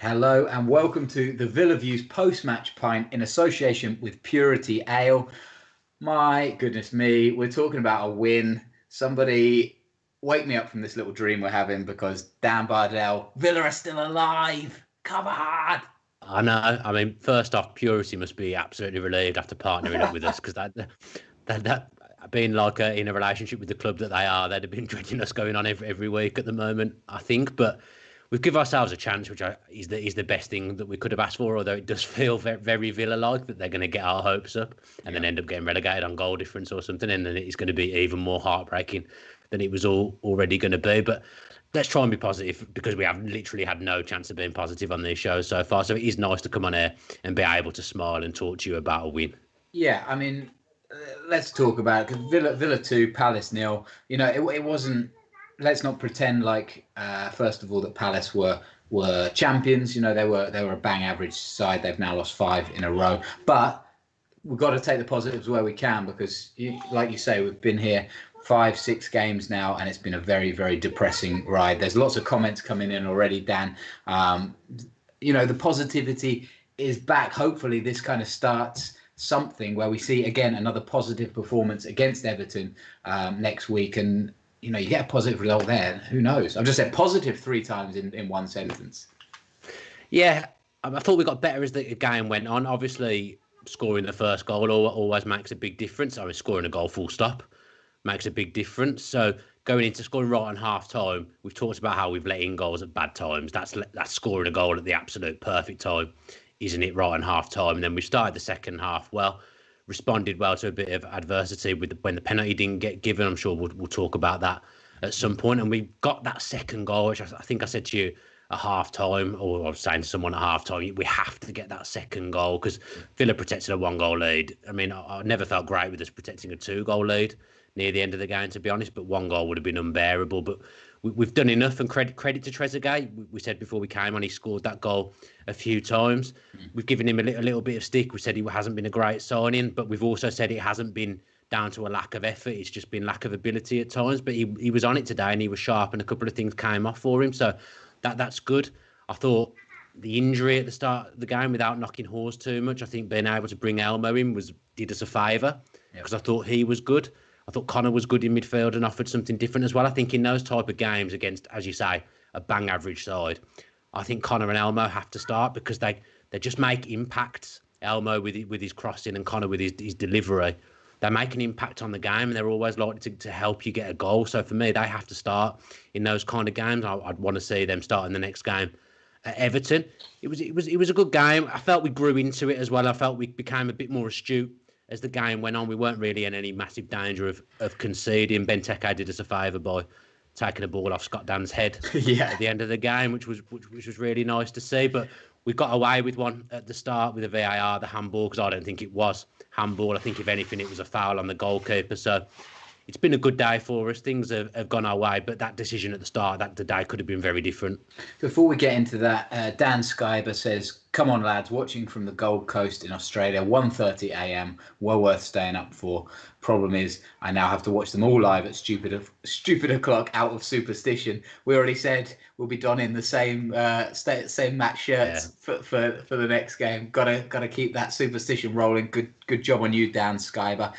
Hello and welcome to the Villa Views post-match pint in association with Purity Ale. My goodness me, we're talking about a win. Somebody wake me up from this little dream we're having because Dan Bardell, Villa are still alive. Come on. I know. I mean, first off, Purity must be absolutely relieved after partnering up with us because that being like in a relationship with the club that they are, they'd have been dreading us going on every week at the moment, I think. But we've given ourselves a chance, which is the best thing that we could have asked for. Although it does feel very, very Villa-like that they're going to get our hopes up and then end up getting relegated on goal difference or something, and then it's going to be even more heartbreaking than it was already going to be. But let's try and be positive because we have literally had no chance of being positive on these shows so far. So it is nice to come on here and be able to smile and talk to you about a win. Yeah, I mean, let's talk about it because Villa 2, Palace 0. You know, it wasn't. Let's not pretend like first of all that Palace were champions. You know, they were a bang average side. They've now lost 5 in a row, but we've got to take the positives where we can because, like you say, we've been here 5-6 games now, and it's been a very, very depressing ride. There's lots of comments coming in already, Dan. You know, the positivity is back. Hopefully, this kind of starts something where we see again another positive performance against Everton next week, and you know, you get a positive result there. Who knows? I've just said positive 3 times in one sentence. Yeah, I thought we got better as the game went on. Obviously, scoring the first goal always makes a big difference. I mean, scoring a goal full stop makes a big difference. So going into scoring right on half time, we've talked about how we've let in goals at bad times. That's scoring a goal at the absolute perfect time, isn't it? Right on half time, and then we started the second half well, responded well to a bit of adversity when the penalty didn't get given. I'm sure we'll talk about that at some point. And we got that second goal, which I think I said to you at half time, or I was saying to someone at half time, we have to get that second goal because Villa protected a 1-goal lead. I mean, I never felt great with us protecting a 2-goal lead near the end of the game, to be honest, but 1 goal would have been unbearable. But we've done enough, and credit to Trezeguet. We said before we came on, he scored that goal a few times. We've given him a little bit of stick. We said he hasn't been a great signing, but we've also said it hasn't been down to a lack of effort. It's just been lack of ability at times. But he was on it today, and he was sharp, and a couple of things came off for him. So that's good. I thought the injury at the start of the game, without knocking Hawes too much, I think being able to bring Elmo in did us a favour because I thought he was good. I thought Connor was good in midfield and offered something different as well. I think in those type of games against, as you say, a bang average side, I think Connor and Elmo have to start because they just make impacts. Elmo with his crossing and Connor with his delivery. They make an impact on the game, and they're always likely to help you get a goal. So for me, they have to start in those kind of games. I'd want to see them start in the next game at Everton. It was a good game. I felt we grew into it as well. I felt we became a bit more astute as the game went on. We weren't really in any massive danger of conceding. Benteke did us a favour by taking a ball off Scott Dan's head at the end of the game, which was really nice to see. But we got away with one at the start with a VAR, the handball, because I don't think it was handball. I think if anything, it was a foul on the goalkeeper. So it's been a good day for us. Things have gone our way, but that decision at the start, the day could have been very different. Before we get into that, Dan Skyber says, come on, lads, watching from the Gold Coast in Australia, 1:30 a.m, well worth staying up for. Problem is, I now have to watch them all live at stupid o'clock out of superstition. We already said we'll be donning the same match shirts for the next game. Gotta keep that superstition rolling. Good job on you, Dan Skyber.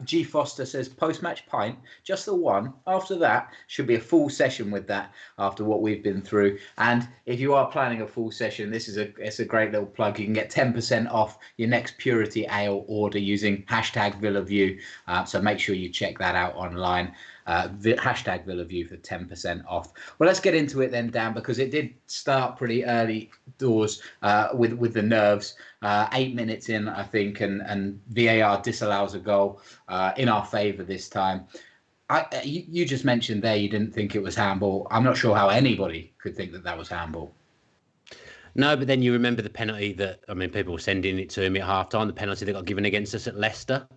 G Foster says post-match pint, just the one. After that should be a full session with that. After what we've been through, and if you are planning a full session, it's a great little plug. You can get 10% off your next Purity Ale order using #VillaView. So make sure you check that out online. #VillaView for 10% off. Well, let's get into it then, Dan, because it did start pretty early doors with the nerves. 8 minutes in, I think, and VAR disallows a goal in our favour this time. You just mentioned there you didn't think it was handball. I'm not sure how anybody could think that was handball. No, but then you remember the penalty people were sending it to me at half-time, the penalty that got given against us at Leicester,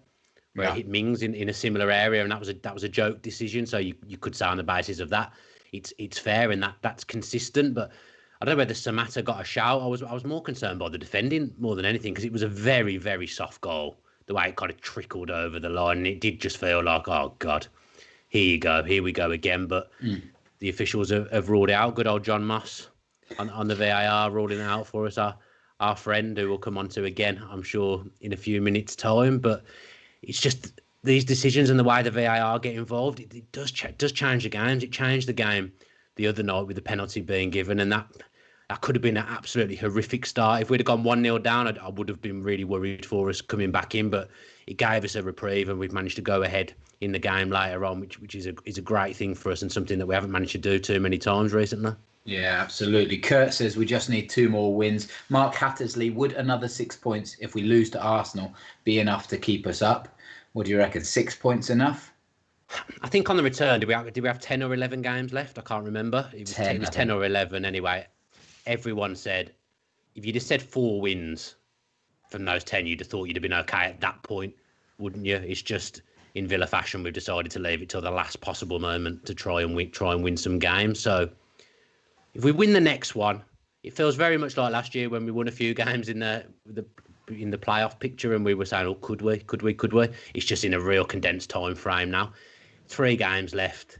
where it hit Mings in a similar area, and that was a joke decision. So you could say on the basis of that, it's fair and that's consistent. But I don't know whether Samatta got a shout. I was more concerned by the defending more than anything because it was a very, very soft goal. The way it kind of trickled over the line, and it did just feel like, oh God, here we go again. But the officials have ruled it out. Good old John Moss. on the VAR ruling it out for us. Our friend, who will come on to again, I'm sure, in a few minutes' time. But it's just these decisions and the way the VAR get involved, it does change the games. It changed the game the other night with the penalty being given, and that could have been an absolutely horrific start. If we'd have gone 1-0 down, I would have been really worried for us coming back in, but it gave us a reprieve, and we've managed to go ahead in the game later on, which is a great thing for us and something that we haven't managed to do too many times recently. Yeah, absolutely. Kurt says we just need 2 more wins. Mark Hattersley, would another 6 points if we lose to Arsenal be enough to keep us up? What do you reckon? 6 points enough? I think on the return, did we have 10 or 11 games left? I can't remember. It was 10 or 11 anyway. Everyone said, if you'd have said 4 wins from those 10, you'd have thought you'd have been okay at that point, wouldn't you? It's just in Villa fashion, we've decided to leave it till the last possible moment to try and win some games. So if we win the next one, it feels very much like last year when we won a few games in the playoff picture, and we were saying, "Oh, could we?" It's just in a real condensed time frame now. 3 games left.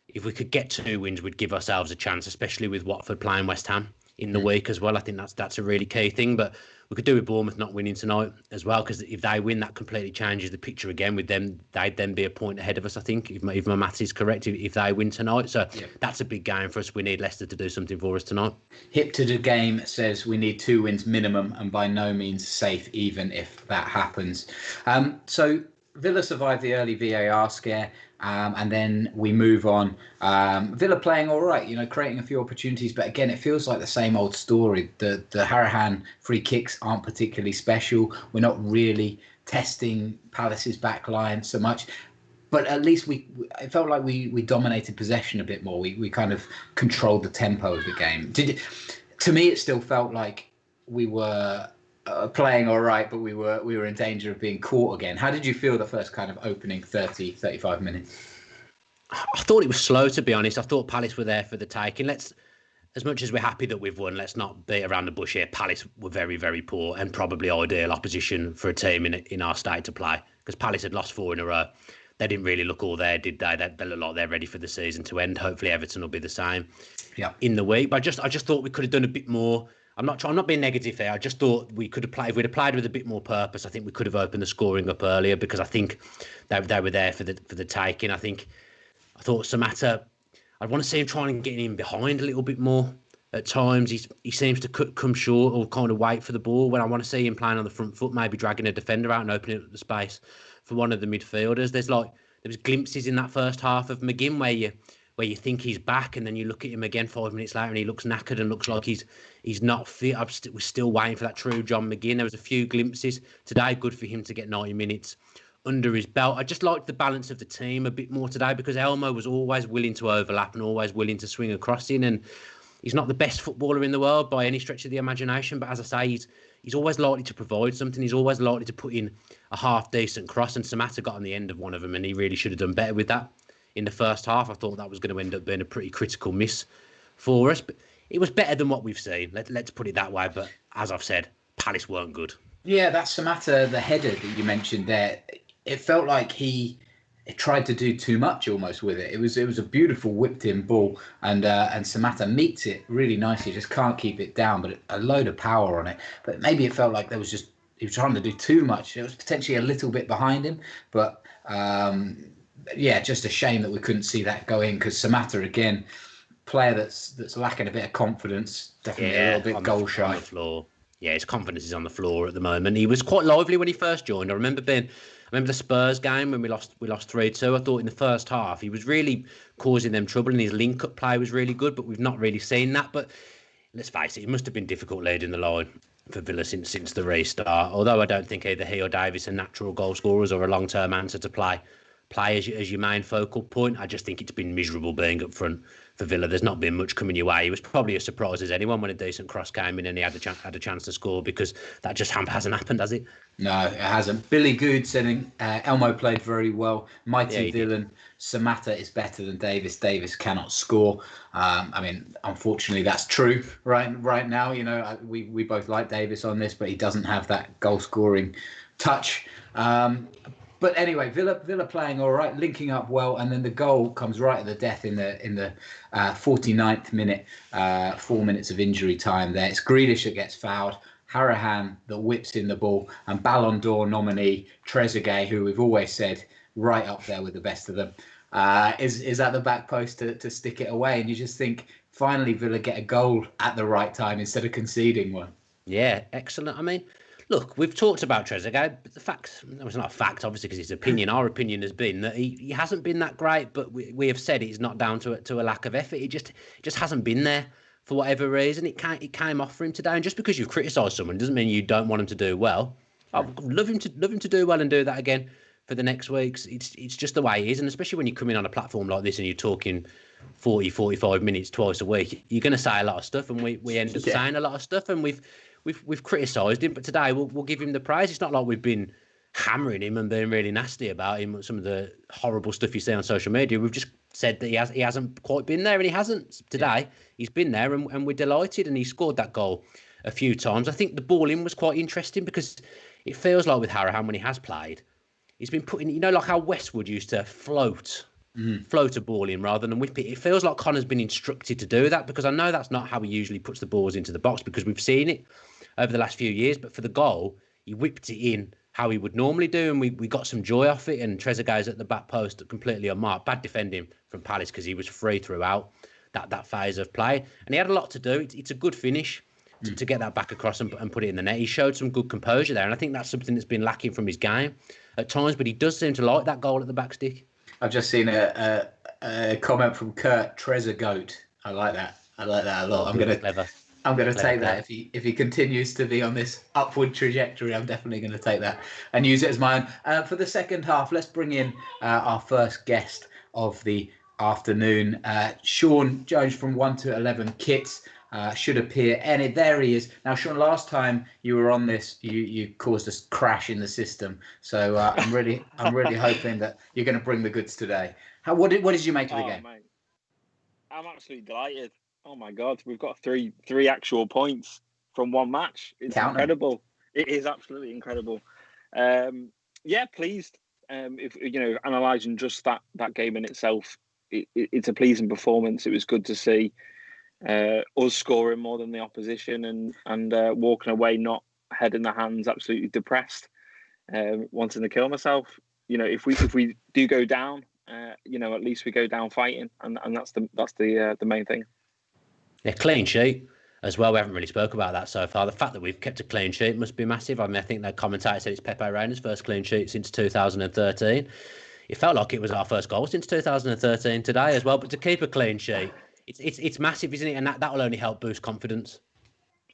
If we could get 2 wins, we'd give ourselves a chance, especially with Watford playing West Ham in the week as well. I think that's a really key thing. But we could do with Bournemouth not winning tonight as well, because if they win, that completely changes the picture again with them. They'd then be a point ahead of us, I think, if my maths is correct, if they win tonight. So that's a big game for us. We need Leicester to do something for us tonight. Hip to the game says we need 2 wins minimum, and by no means safe even if that happens. So Villa survived the early VAR scare. And then we move on. Villa playing all right, creating a few opportunities. But again, it feels like the same old story. The Harahan free kicks aren't particularly special. We're not really testing Palace's back line so much. But at least it felt like we dominated possession a bit more. We kind of controlled the tempo of the game. To me, it still felt like we were playing all right, but we were in danger of being caught again. How did you feel the first kind of opening 35 minutes? I thought it was slow, to be honest. I thought Palace were there for the taking. As much as we're happy that we've won, let's not beat around the bush here. Palace were very, very poor and probably ideal opposition for a team in our state to play, because Palace had lost 4 in a row. They didn't really look all there, did they? They look like they're ready for the season to end. Hopefully Everton will be the same in the week. But I just thought we could have done a bit more. I'm not being negative here. I just thought we could have played. If we'd have played with a bit more purpose, I think we could have opened the scoring up earlier, because I think they were there for the taking. I thought Samatta, I'd want to see him trying and getting in behind a little bit more at times. He seems to come short or kind of wait for the ball, when I want to see him playing on the front foot, maybe dragging a defender out and opening up the space for one of the midfielders. There was glimpses in that first half of McGinn where you think he's back, and then you look at him again 5 minutes later and he looks knackered and looks like he's not fit. We're still waiting for that true John McGinn. There was a few glimpses today. Good for him to get 90 minutes under his belt. I just liked the balance of the team a bit more today, because Elmo was always willing to overlap and always willing to swing a cross in, and he's not the best footballer in the world by any stretch of the imagination, but as I say, he's always likely to provide something. He's always likely to put in a half-decent cross, and Samatta got on the end of one of them, and he really should have done better with that. In the first half, I thought that was going to end up being a pretty critical miss for us. But it was better than what we've seen. Let's put it that way. But as I've said, Palace weren't good. Yeah, that Samatta, the header that you mentioned there, it felt like he tried to do too much almost with it. It was a beautiful whipped-in ball, and Samatta meets it really nicely. Just can't keep it down, but a load of power on it. But maybe it felt like he was trying to do too much. It was potentially a little bit behind him, but. Just a shame that we couldn't see that go in, because Samatta, again, player that's lacking a bit of confidence, definitely a little bit goal shy. On the floor. Yeah, his confidence is on the floor at the moment. He was quite lively when he first joined. I remember the Spurs game when we lost 3-2. I thought in the first half he was really causing them trouble, and his link-up play was really good, but we've not really seen that. But let's face it, it must have been difficult leading the line for Villa since the restart. Although I don't think either he or Davis are natural goal scorers or a long-term answer to play as your main focal point. I just think it's been miserable being up front for Villa. There's not been much coming your way. It was probably as surprised as anyone when a decent cross came in and he had a chance to score, because that just hasn't happened, has it? No, it hasn't. Billy Good saying Elmo played very well. Mighty villain. Samatta is better than Davis. Davis cannot score. Unfortunately, that's true right now. We both like Davis on this, but he doesn't have that goal scoring touch. But anyway, Villa playing all right, linking up well, and then the goal comes right at the death in the 49th minute, 4 minutes of injury time there. It's Grealish that gets fouled, Harahan that whips in the ball, and Ballon d'Or nominee Trezeguet, who we've always said right up there with the best of them, is at the back post to stick it away. And you just think, finally, Villa get a goal at the right time instead of conceding one. Yeah, excellent. I mean, look, we've talked about Trezeguet, but the fact, no, it's not a fact, obviously, because it's opinion. Our opinion has been that he hasn't been that great, but we have said it's not down to a lack of effort. He just hasn't been there for whatever reason. It came off for him today. And just because you've criticised someone doesn't mean you don't want him to do well. I'd love him to do well and do that again for the next weeks. It's just the way he is. And especially when you come in on a platform like this and you're talking 40, 45 minutes twice a week, you're going to say a lot of stuff, and we end up saying a lot of stuff, and we've criticised him, but today we'll give him the praise. It's not like we've been hammering him and being really nasty about him, some of the horrible stuff you see on social media. We've just said that he hasn't quite been there, and he hasn't today. He's been there, and we're delighted, and he scored that goal a few times. I think the ball in was quite interesting, because it feels like with Harahan, when he has played, he's been putting, like how Westwood used to float a ball in rather than whip it. It feels like Connor's been instructed to do that, because I know that's not how he usually puts the balls into the box, because we've seen it over the last few years. But for the goal, he whipped it in how he would normally do, and we got some joy off it. And Trezeguet's at the back post completely unmarked. Bad defending from Palace, because he was free throughout that phase of play, and he had a lot to do. It's a good finish to get that back across and put it in the net. He showed some good composure there, and I think that's something that's been lacking from his game at times, but he does seem to like that goal at the back stick. I've just seen a comment from Kurt, Trezeguet. I like that a lot. I'm gonna take that if he continues to be on this upward trajectory. I'm definitely going to take that and use it as my own. For the second half, let's bring in our first guest of the afternoon, Sean Jones from 1 to 11 Kits. Should appear, and there he is. Now, Sean, last time you were on this, you caused a crash in the system. So I'm really hoping that you're going to bring the goods today. What did you make of the game? Mate, I'm absolutely delighted. Oh my God, we've got three actual points from one match. It's incredible. It is absolutely incredible. Pleased. If analysing just that game in itself, it's a pleasing performance. It was good to see us scoring more than the opposition, and walking away not head in the hands, absolutely depressed, wanting to kill myself. If we do go down, at least we go down fighting, and that's the main thing. Yeah, clean sheet as well. We haven't really spoke about that so far. The fact that we've kept a clean sheet must be massive. I mean, I think the commentator said it's Pepe Reina's first clean sheet since 2013. It felt like it was our first goal since 2013 today as well. But to keep a clean sheet, it's massive, isn't it? And that will only help boost confidence.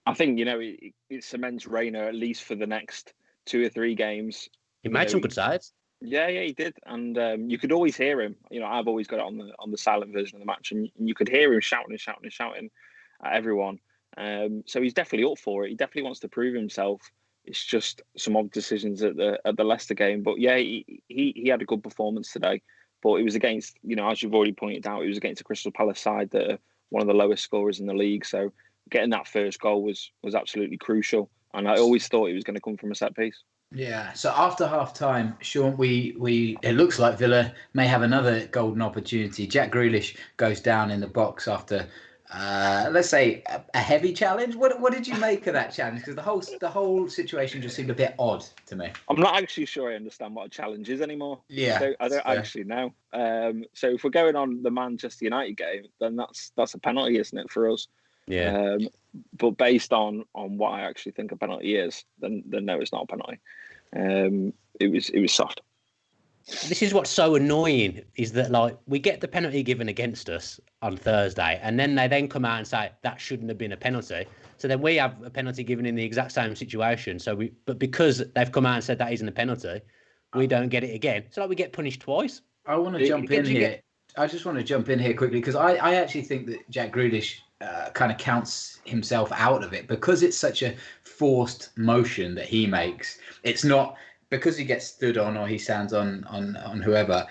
I think it cements Reina at least for the next 2 or 3 games. He made some good sides. Yeah, he did, and you could always hear him. I've always got it on the silent version of the match, and you could hear him shouting at everyone. So he's definitely up for it. He definitely wants to prove himself. It's just some odd decisions at the Leicester game, but yeah, he had a good performance today. But it was against, as you've already pointed out, it was against a Crystal Palace side that are one of the lowest scorers in the league. So getting that first goal was absolutely crucial, and I always thought it was going to come from a set piece. Yeah. So after half time, Sean, it looks like Villa may have another golden opportunity. Jack Grealish goes down in the box after, let's say, a heavy challenge. What did you make of that challenge? Because the whole situation just seemed a bit odd to me. I'm not actually sure I understand what a challenge is anymore. Yeah. I don't actually know. So if we're going on the Manchester United game, then that's a penalty, isn't it, for us? Yeah. But based on what I actually think a penalty is, then no, it's not a penalty. It was soft. This is what's so annoying, is that we get the penalty given against us on Thursday, and then they come out and say that shouldn't have been a penalty. So then we have a penalty given in the exact same situation. But because they've come out and said that isn't a penalty, we don't get it again. So we get punished twice. I want to jump in here. I just want to jump in here quickly, because I actually think that Jack Grealish kind of counts himself out of it, because it's such a forced motion that he makes. It's not because he gets stood on or he stands on whoever.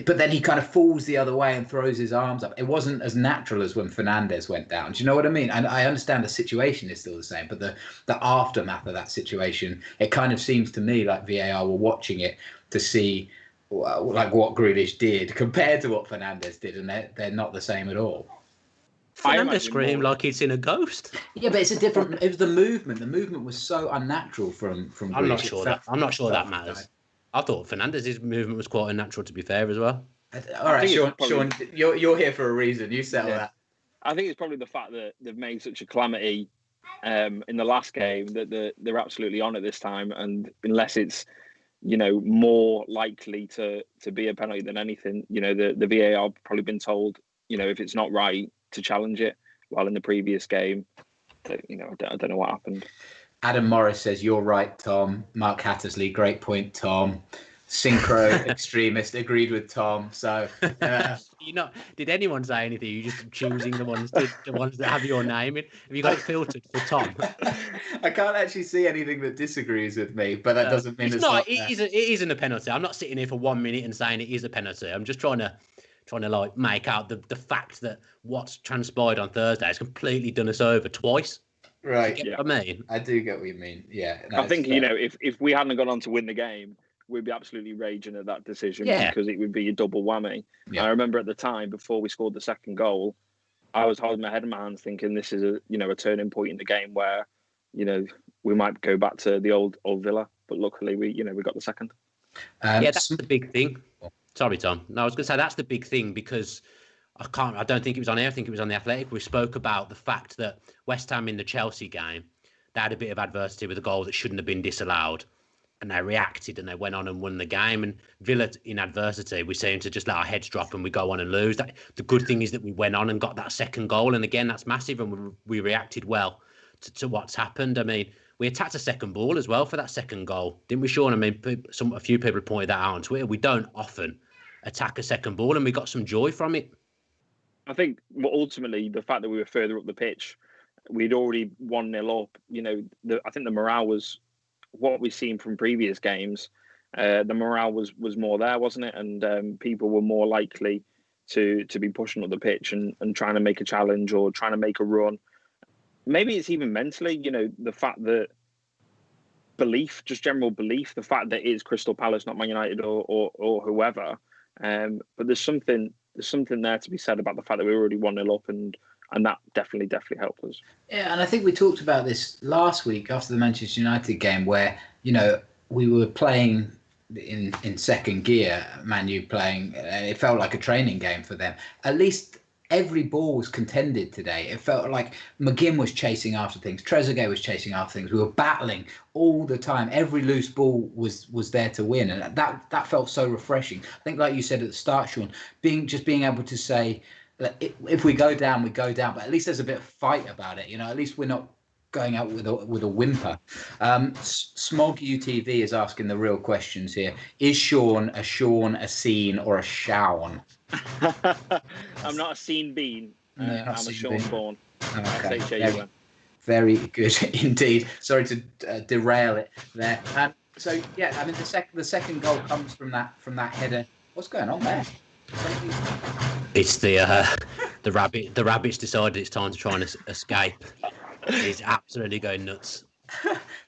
but then he kind of falls the other way and throws his arms up. It wasn't as natural as when Fernandes went down. Do you know what I mean? And I understand the situation is still the same, but the aftermath of that situation, it kind of seems to me like VAR were watching it to see like what Grealish did compared to what Fernandes did, and they're not the same at all. Fernandes screamed like he's in a ghost. Yeah, but it's a different. It was the movement. The movement was so unnatural from Grealish. I'm not sure that matters. I thought Fernandes' movement was quite unnatural, to be fair, as well. All right, Sean, you're here for a reason. You settle that. I think it's probably the fact that they've made such a calamity in the last game that they're absolutely on it this time, and unless it's more likely to be a penalty than anything, the VAR have probably been told, if it's not right, to challenge it. While in the previous game, I don't know what happened. Adam Morris says, "You're right, Tom." Mark Hattersley, great point, Tom. Synchro extremist agreed with Tom. So, did anyone say anything? You're just choosing the ones that have your name in. Have you got it filtered for Tom? I can't actually see anything that disagrees with me, but that doesn't mean it's not. It isn't a penalty. I'm not sitting here for 1 minute and saying it is a penalty. I'm just trying to like make out the fact that what's transpired on Thursday has completely done us over twice. Right. You get what I mean? I do get what you mean. Yeah. I think if we hadn't gone on to win the game, we'd be absolutely raging at that decision because it would be a double whammy. Yeah. I remember at the time, before we scored the second goal, I was holding my head in my hands thinking this is a turning point in the game where, we might go back to the old Villa. But luckily we got the second. That's the big thing. Sorry, Tom. No, I was going to say that's the big thing because I don't think it was on air. I think it was on The Athletic. We spoke about the fact that West Ham in the Chelsea game, they had a bit of adversity with a goal that shouldn't have been disallowed. And they reacted and they went on and won the game. And Villa in adversity, we seem to just let our heads drop and we go on and lose. The good thing is that we went on and got that second goal. And again, that's massive. And we reacted well to what's happened. I mean, we attacked a second ball as well for that second goal, didn't we, Sean? I mean, a few people pointed that out on Twitter. We don't often attack a second ball and we got some joy from it. I think ultimately the fact that we were further up the pitch, we'd already 1-0 up. I think the morale was what we've seen from previous games. The morale was more there, wasn't it? And people were more likely to be pushing up the pitch and trying to make a challenge or trying to make a run. Maybe it's even mentally, the fact that belief, just general belief, the fact that it is Crystal Palace, not Man United or whoever. But there's something there to be said about the fact that we were already 1-0 up and that definitely helped us. Yeah, and I think we talked about this last week after the Manchester United game where, we were playing in second gear, Man U playing, it felt like a training game for them. At least every ball was contended today. It felt like McGinn was chasing after things. Trezeguet was chasing after things. We were battling all the time. Every loose ball was there to win. And that felt so refreshing. I think, like you said at the start, Sean, being able to say, if we go down, we go down. But at least there's a bit of fight about it. At least we're not going out with a whimper. Smog UTV is asking the real questions here. Is Sean, a Scene, or a Shaun? I'm not a Scene Bean. I'm a Sean Bourne. Okay. S-H-A-U-N. Very good indeed. Sorry to derail it there. So yeah, I mean the second goal comes from that header. What's going on there? It's the rabbit. The rabbit's decided it's time to try and escape. He's absolutely going nuts.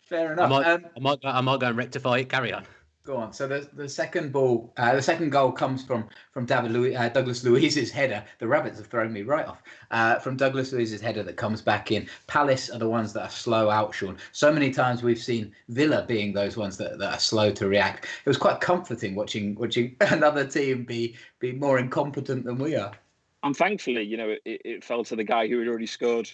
Fair enough. I might go and rectify it. Carry on. Go on. So the second goal comes from Douglas Luiz's header. The rabbits have thrown me right off. From Douglas Luiz's header that comes back in. Palace are the ones that are slow out, Sean. So many times we've seen Villa being those ones that are slow to react. It was quite comforting watching another team be more incompetent than we are. And thankfully, it fell to the guy who had already scored.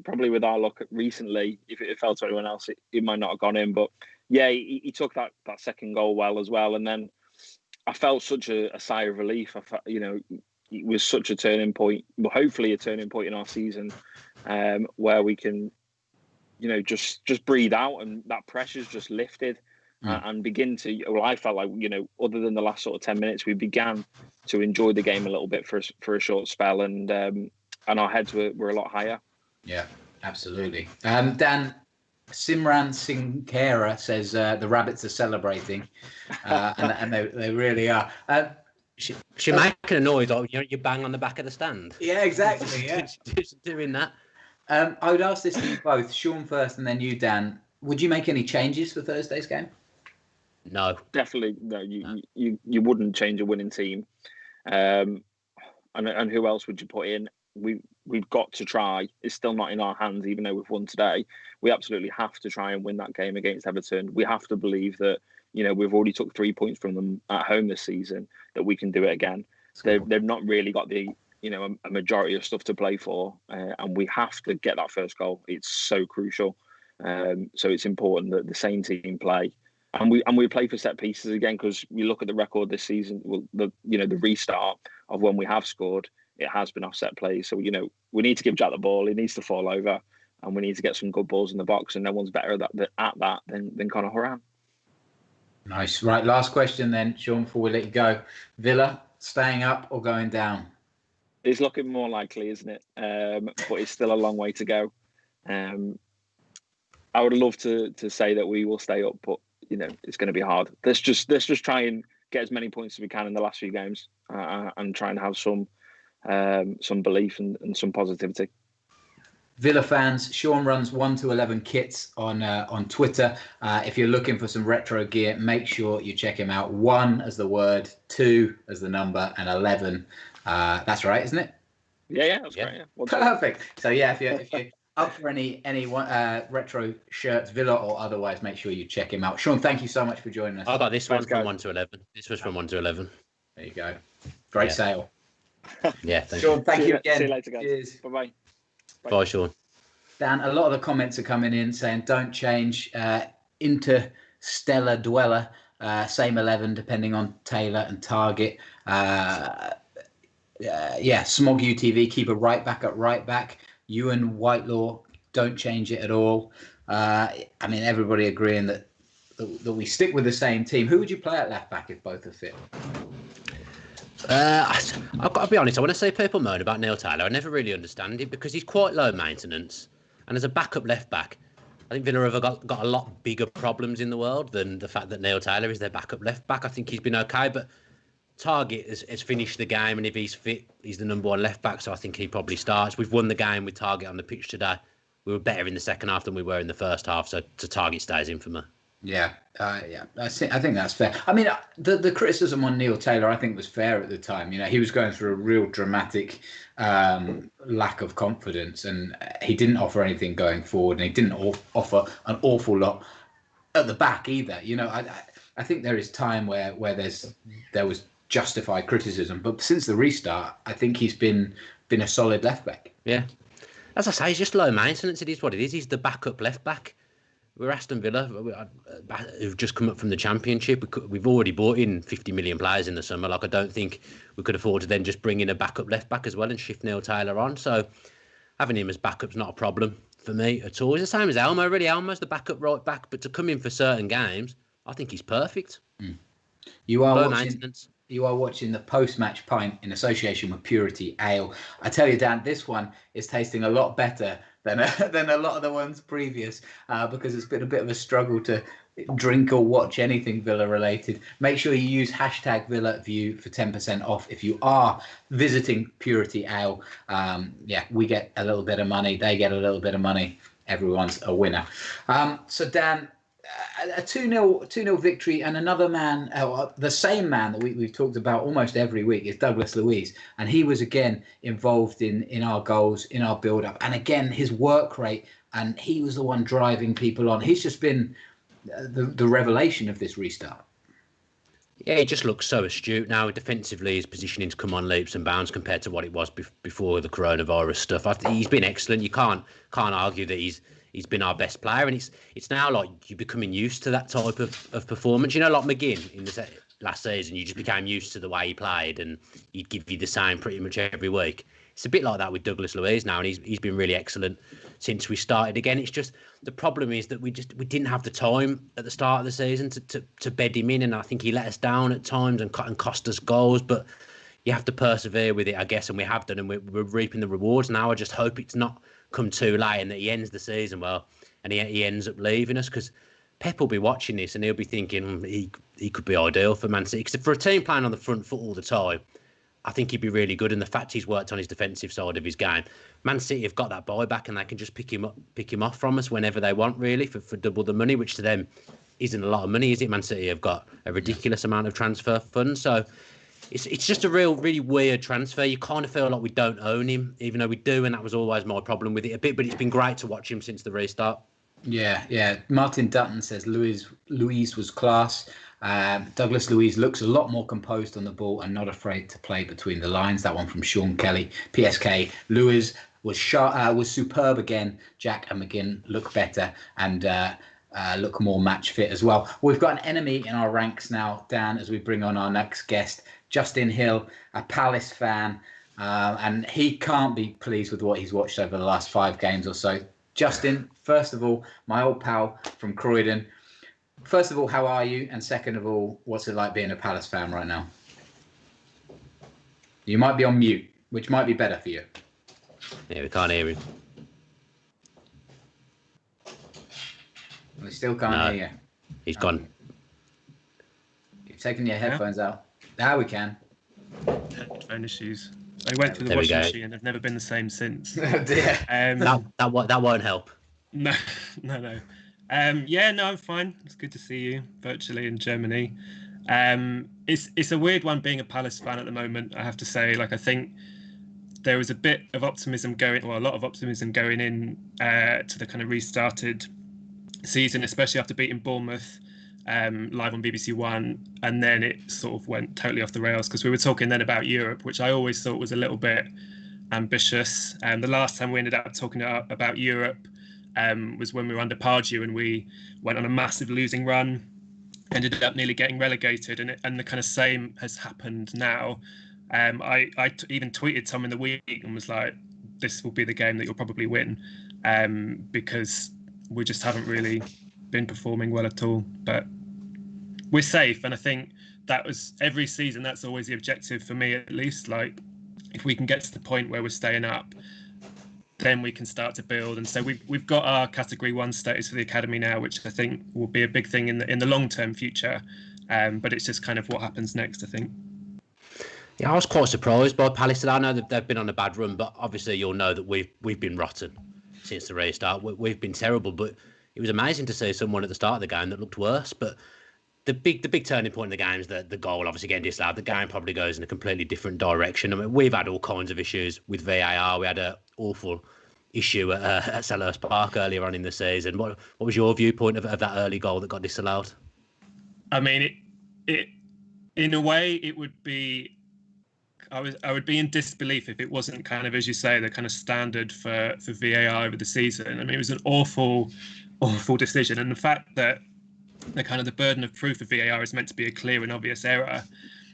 Probably with our luck recently, if it fell to anyone else, it might not have gone in. But yeah, he took that second goal well as well. And then I felt such a sigh of relief. It was such a turning point, well, hopefully a turning point in our season where we can, just breathe out and that pressure's just lifted. And begin to, well, I felt like, other than the last sort of 10 minutes, we began to enjoy the game a little bit for a short spell, and our heads were a lot higher. Yeah, absolutely. Dan, Simran Sinkera says the rabbits are celebrating, and they really are. She making a noise, or you bang on the back of the stand. Yeah, exactly. Yeah, just doing that. I would ask this to you both, Sean first, and then you, Dan. Would you make any changes for Thursday's game? No, definitely no. You wouldn't change a winning team. And who else would you put in? We've got to try. It's still not in our hands, even though we've won today. We absolutely have to try and win that game against Everton. We have to believe that, we've already took 3 points from them at home this season, that we can do it again. They've not really got the, a majority of stuff to play for, and we have to get that first goal. It's so crucial. So it's important that the same team play. And we play for set pieces again, because you look at the record this season. Well, the restart of when we have scored, it has been offset plays. So we need to give Jack the ball. He needs to fall over, and we need to get some good balls in the box. And no one's better at that than Conor Horan. Nice. Right. Last question then, Sean. Before we let you go, Villa staying up or going down? It's looking more likely, isn't it? But it's still a long way to go. I would love to say that we will stay up, but it's going to be hard. Let's just try and get as many points as we can in the last few games, and try and have some belief and some positivity. Villa fans, Sean runs 1 to 11 kits on Twitter. If you're looking for some retro gear, make sure you check him out. 1 as the word, 2 as the number, and 11. That's right, isn't it? Yeah, that's great. Yeah. Perfect. So yeah, if you're up for any retro shirts, Villa or otherwise, make sure you check him out. Sean, thank you so much for joining us. I got this one from 1 to 11. This was from 1 to 11. There you go. Great sale. Yeah, thank Sean, you. thank you again. See you later, guys. Cheers. Bye-bye. Bye, Sean. Dan, a lot of the comments are coming in saying don't change. Interstellar Dweller, same 11 depending on Taylor and target. Smog UTV, keep a right back at right back. Ewan Whitelaw, don't change it at all. Everybody agreeing that we stick with the same team. Who would you play at left back if both are fit? I've got to be honest, when I see people moan about Neil Taylor, I never really understand it, because he's quite low maintenance. And as a backup left back, I think Villa have got a lot bigger problems in the world than the fact that Neil Taylor is their backup left back. I think he's been okay, but Target has finished the game, and if he's fit, he's the number 1 left back, so I think he probably starts. We've won the game with Target on the pitch today. We were better in the second half than we were in the first half, so Target stays in for me. Yeah. I think that's fair. The criticism on Neil Taylor, I think, was fair at the time. He was going through a real dramatic lack of confidence, and he didn't offer anything going forward, and he didn't offer an awful lot at the back either. I think there is time where there was justified criticism, but since the restart, I think he's been a solid left back. Yeah, as I say, he's just low maintenance. It is what it is. He's the backup left back. We're Aston Villa, who've just come up from the Championship. We've already bought in 50 million players in the summer. I don't think we could afford to then just bring in a backup left back as well and shift Neil Taylor on. So having him as backup's not a problem for me at all. It's the same as Elmo, really. Elmo's the backup right back, but to come in for certain games, I think he's perfect. You are low watching, maintenance. You are watching the post-match pint in association with Purity Ale. I tell you, Dan, this one is tasting a lot better than a lot of the ones previous, because it's been a bit of a struggle to drink or watch anything Villa related. Make sure you use #VillaView for 10% off if you are visiting Purity Ale. We get a little bit of money, they get a little bit of money. Everyone's a winner. So Dan, a 2-0 victory, and another man, the same man that we've talked about almost every week is Douglas Luiz, and he was again involved in our goals, in our build-up, and again his work rate, and he was the one driving people on. He's just been the revelation of this restart. Yeah, he just looks so astute now. Defensively, his positioning's come on leaps and bounds compared to what it was before the coronavirus stuff. He's been excellent. You can't argue that he's been our best player, and it's now like you're becoming used to that type of performance. Like McGinn in the last season, you just became used to the way he played, and he'd give you the same pretty much every week. It's a bit like that with Douglas Luiz now, and he's been really excellent since we started again. It's just the problem is that we didn't have the time at the start of the season to bed him in, and I think he let us down at times and cost us goals. But you have to persevere with it, I guess, and we have done, and we're reaping the rewards now. I just hope it's not come too late and that he ends the season well and he ends up leaving us, because Pep will be watching this and he'll be thinking he could be ideal for Man City. Because for a team playing on the front foot all the time, I think he'd be really good. And the fact he's worked on his defensive side of his game, Man City have got that buyback and they can just pick him off from us whenever they want, really, for double the money, which to them isn't a lot of money, is it? Man City have got a ridiculous amount of transfer funds. So it's just a really weird transfer. You kind of feel like we don't own him, even though we do. And that was always my problem with it a bit. But it's been great to watch him since the restart. Yeah. Martin Dutton says Luiz was class. Douglas Luiz looks a lot more composed on the ball and not afraid to play between the lines. That one from Sean Kelly. PSK, Luiz was superb again. Jack and McGinn look better and look more match fit as well. We've got an enemy in our ranks now, Dan, as we bring on our next guest, Justin Hill, a Palace fan. And he can't be pleased with what he's watched over the last 5 games or so. Justin, first of all, my old pal from Croydon. First of all, how are you? And second of all, what's it like being a Palace fan right now? You might be on mute, which might be better for you. Yeah, we can't hear him. We still can't hear you. He's gone. You've taken your headphones out. Now we can. Headphone issues. I went through the washing machine and I've never been the same since. Oh dear. That won't help. No. I'm fine. It's good to see you virtually in Germany. It's a weird one being a Palace fan at the moment, I have to say. Like, I think there was a lot of optimism going in to the kind of restarted season, especially after beating Bournemouth live on BBC One, and then it sort of went totally off the rails because we were talking then about Europe, which I always thought was a little bit ambitious. And the last time we ended up talking about Europe was when we were under Pardew and we went on a massive losing run, ended up nearly getting relegated, and the kind of same has happened now. I even tweeted Tom in the week and was like, this will be the game that you'll probably win, because we just haven't really been performing well at all. But we're safe, and I think that was every season. That's always the objective for me, at least. Like, if we can get to the point where we're staying up, then we can start to build. And so we've got our Category 1 status for the academy now, which I think will be a big thing in the long-term future. But it's just kind of what happens next, I think. Yeah, I was quite surprised by Palace. I know that they've been on a bad run, but obviously you'll know that we've been rotten since the restart. We've been terrible, but it was amazing to see someone at the start of the game that looked worse. But the big turning point in the game is the goal obviously getting disallowed. The game probably goes in a completely different direction. I mean, we've had all kinds of issues with VAR. We had an awful issue at Selhurst Park earlier on in the season. What was your viewpoint of that early goal that got disallowed? I mean, it in a way it would be. I would be in disbelief if it wasn't kind of, as you say, the kind of standard for VAR over the season. I mean, it was an awful decision, and the fact that the burden of proof of VAR is meant to be a clear and obvious error,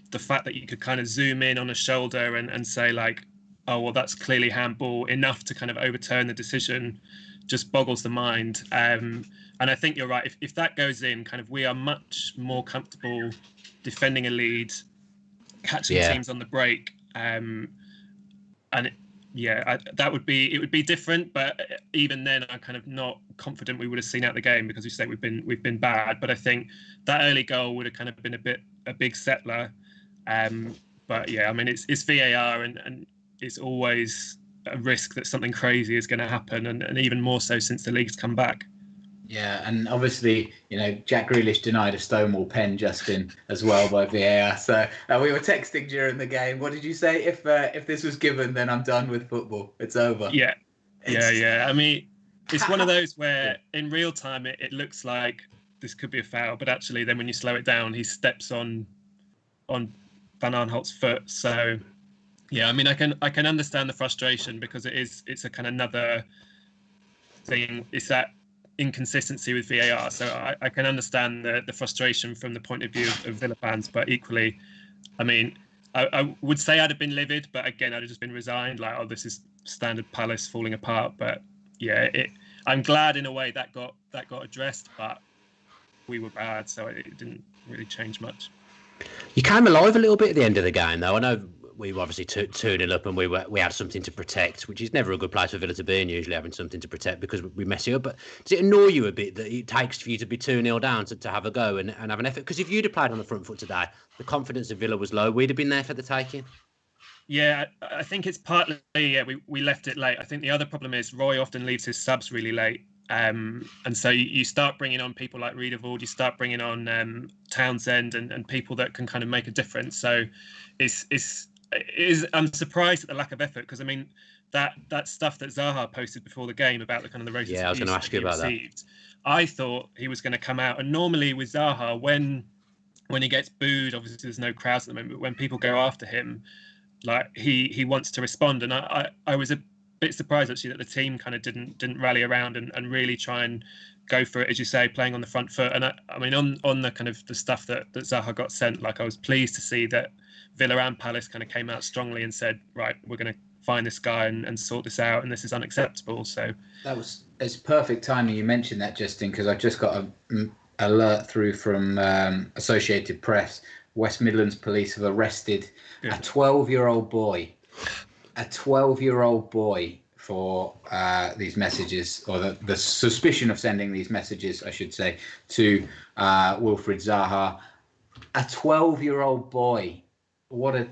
the fact that you could kind of zoom in on a shoulder and say like, oh well, that's clearly handball, enough to kind of overturn the decision, just boggles the mind. And I think you're right. If that goes in, kind of we are much more comfortable defending a lead, catching teams on the break, that would be different. But even then, I'm kind of not confident we would have seen out the game because we say we've been bad. But I think that early goal would have kind of been a big settler. But yeah, I mean it's VAR and it's always a risk that something crazy is going to happen, and even more so since the league's come back. Yeah, and obviously, Jack Grealish denied a Stonewall pen, Justin, as well by VAR. So we were texting during the game. What did you say? If this was given, then I'm done with football. It's over. Yeah. I mean, it's one of those where in real time it looks like this could be a foul, but actually then when you slow it down, he steps on Van Aanholt's foot. So yeah, I mean, I can understand the frustration because it's a kind of another thing. It's that inconsistency with VAR, so I can understand the frustration from the point of view of Villa fans, but equally, I mean, I would say I'd have been livid, but again, I'd have just been resigned, like, oh, this is standard Palace falling apart. But yeah, I'm glad in a way that got addressed, but we were bad, so it didn't really change much. You came alive a little bit at the end of the game, though. I know we were obviously 2-0 up, and we had something to protect, which is never a good place for Villa to be in, usually having something to protect because we mess it up. But does it annoy you a bit that it takes for you to be 2-0 down to have a go and have an effort? Because if you'd have played on the front foot today, the confidence of Villa was low. We'd have been there for the taking. Yeah, I think it's partly, we left it late. I think the other problem is Roy often leaves his subs really late. And so you start bringing on people like Riedewald, you start bringing on Townsend and people that can kind of make a difference. So I'm surprised at the lack of effort, because I mean that stuff that Zaha posted before the game about the kind of the racist I was going to ask you about that. I thought he was going to come out, and normally with Zaha, when he gets booed, obviously there's no crowds at the moment, but when people go after him, like he wants to respond, and I was a bit surprised actually that the team kind of didn't rally around and really try and go for it, as you say, playing on the front foot. And I mean on the kind of the stuff that Zaha got sent, like I was pleased to see that Villa and Palace kind of came out strongly and said, right, we're going to find this guy and sort this out, and this is unacceptable. So it's perfect timing you mentioned that, Justin, because I just got an alert through from Associated Press. West Midlands Police have arrested a 12-year-old boy. A 12-year-old boy for these messages, or the suspicion of sending these messages, I should say, to Wilfried Zaha. A 12-year-old boy. What a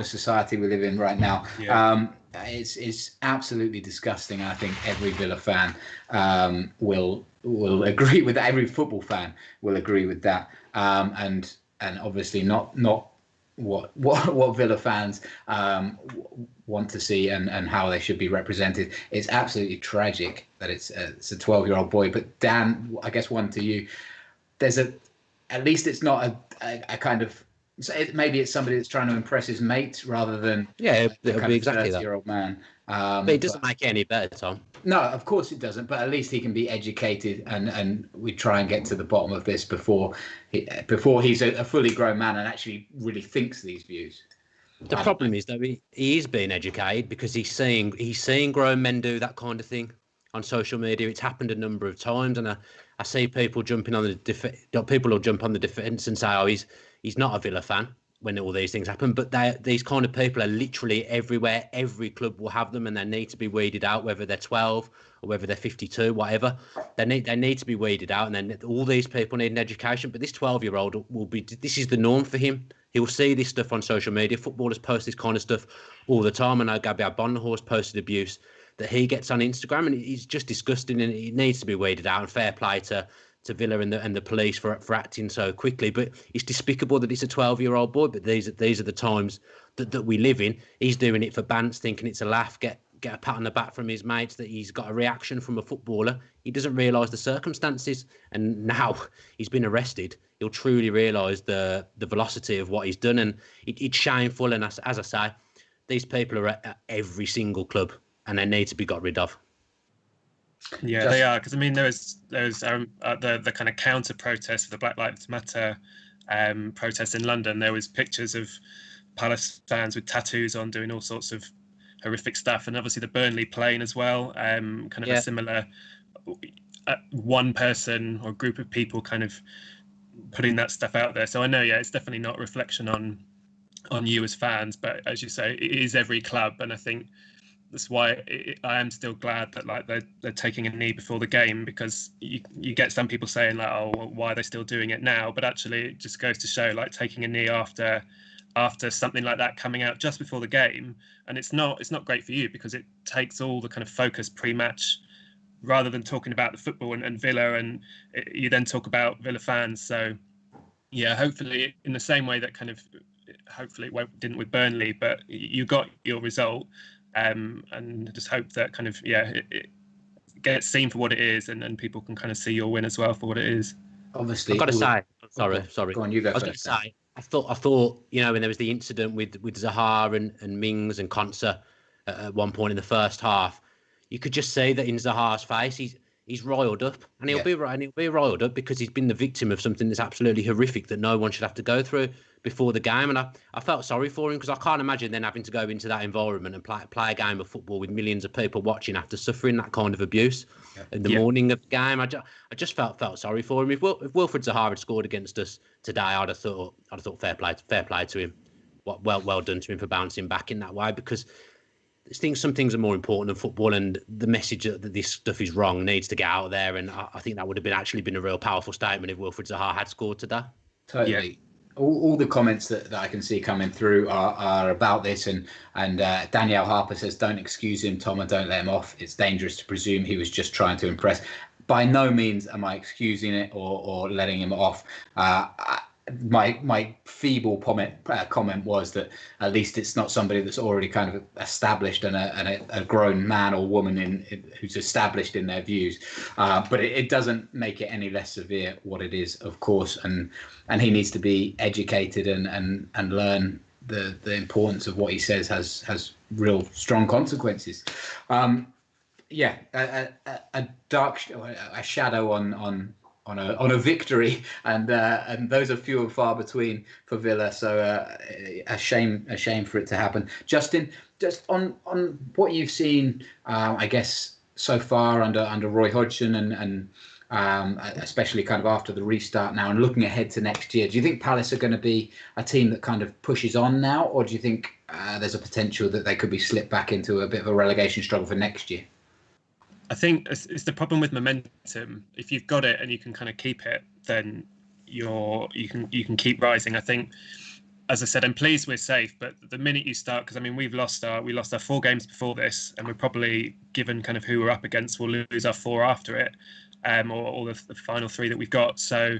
society we live in right now. Yeah. It's absolutely disgusting. I think every Villa fan will agree with that. Every football fan will agree with that. And obviously not what Villa fans want to see and how they should be represented. It's absolutely tragic that it's a 12-year-old boy. But Dan, I guess one to you. At least it's not a kind of. Maybe it's somebody that's trying to impress his mate rather than it'll be exactly that 30-year-old man. But it doesn't make it any better, Tom. No, of course it doesn't. But at least he can be educated, and we try and get to the bottom of this before he's a fully grown man and actually really thinks these views. The problem is though he is being educated because he's seeing grown men do that kind of thing on social media. It's happened a number of times, and I see people jumping on people will jump on the defence and say, oh, he's not a Villa fan when all these things happen. But these kind of people are literally everywhere. Every club will have them, and they need to be weeded out, whether they're 12 or whether they're 52, whatever. They need to be weeded out, and then all these people need an education. But this 12-year-old this is the norm for him. He will see this stuff on social media. Footballers post this kind of stuff all the time. I know Gabriel Bonhorst posted abuse that he gets on Instagram, and it's just disgusting, and it needs to be weeded out. And fair play to Villa and the police for acting so quickly. But it's despicable that it's a 12-year-old boy. But these are the times that we live in. He's doing it for bants, thinking it's a laugh, get a pat on the back from his mates, that he's got a reaction from a footballer. He doesn't realise the circumstances. And now he's been arrested, he'll truly realise the velocity of what he's done. And it's shameful. And as I say, these people are at every single club, and they need to be got rid of. Yeah, they are, because I mean, there's the kind of counter protest for the Black Lives Matter protest in London. There was pictures of Palace fans with tattoos on, doing all sorts of horrific stuff, and obviously the Burnley plane as well. A similar one person or group of people kind of putting that stuff out there. So I know, it's definitely not a reflection on you as fans, but as you say, it is every club, and I think that's why I am still glad that they're taking a knee before the game, because you get some people saying like, oh, well, why are they still doing it now? But actually, it just goes to show, like, taking a knee after something like that coming out just before the game, and it's not great for you, because it takes all the kind of focus pre-match, rather than talking about the football and Villa, and you then talk about Villa fans. So yeah, hopefully in the same way that hopefully it didn't with Burnley, but you got your result. And just hope that it gets seen for what it is, and people can kind of see your win as well for what it is. Obviously, I've got to say, sorry. Go on, you go first. I was going to say, I thought, when there was the incident with Zaha and Mings and Konsa at one point in the first half, you could just see that in Zaha's face, he's riled up, and he'll be riled up because he's been the victim of something that's absolutely horrific that no one should have to go through before the game. And I felt sorry for him, because I can't imagine then having to go into that environment and play a game of football with millions of people watching after suffering that kind of abuse in the morning of the game. I just felt sorry for him. If Wilfried Zaha had scored against us today, I'd have thought fair play to him. well done to him for bouncing back in that way, because some things are more important than football, and the message that this stuff is wrong needs to get out there. And I think that would have been a real powerful statement if Wilfried Zaha had scored today. Totally. Yeah. All the comments that I can see coming through are about this, and Danielle Harper says, don't excuse him, Tom, and don't let him off. It's dangerous to presume he was just trying to impress. By no means am I excusing it or letting him off. My feeble comment was that at least it's not somebody that's already kind of established and a grown man or woman who's established in their views, but it doesn't make it any less severe what it is, of course, and he needs to be educated and learn the importance of what he says has real strong consequences. A shadow on a victory, and those are few and far between for Villa. So a shame for it to happen. Justin, just on what you've seen, I guess so far under Roy Hodgson and especially kind of after the restart now, and looking ahead to next year, do you think Palace are going to be a team that kind of pushes on now, or do you think there's a potential that they could be slipped back into a bit of a relegation struggle for next year? I think it's the problem with momentum. If you've got it and you can kind of keep it, then you can keep rising. I think, as I said, I'm pleased we're safe, but the minute you start, because I mean we lost our 4 games before this, and we're probably, given kind of who we're up against, we'll lose our 4 after it, or the final 3 that we've got. So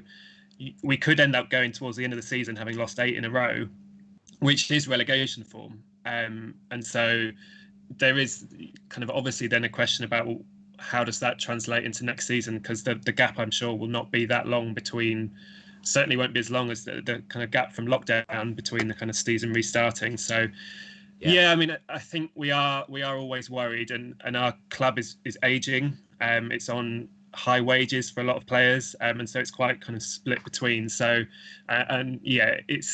we could end up going towards the end of the season having lost 8 in a row, which is relegation form. And so there is kind of obviously then a question about, well, how does that translate into next season? Because the gap, I'm sure, will not be that long between, certainly won't be as long as the kind of gap from lockdown between the kind of season restarting. So, I mean, I think we are always worried, and our club is aging. It's on high wages for a lot of players, and so it's quite kind of split between. So, it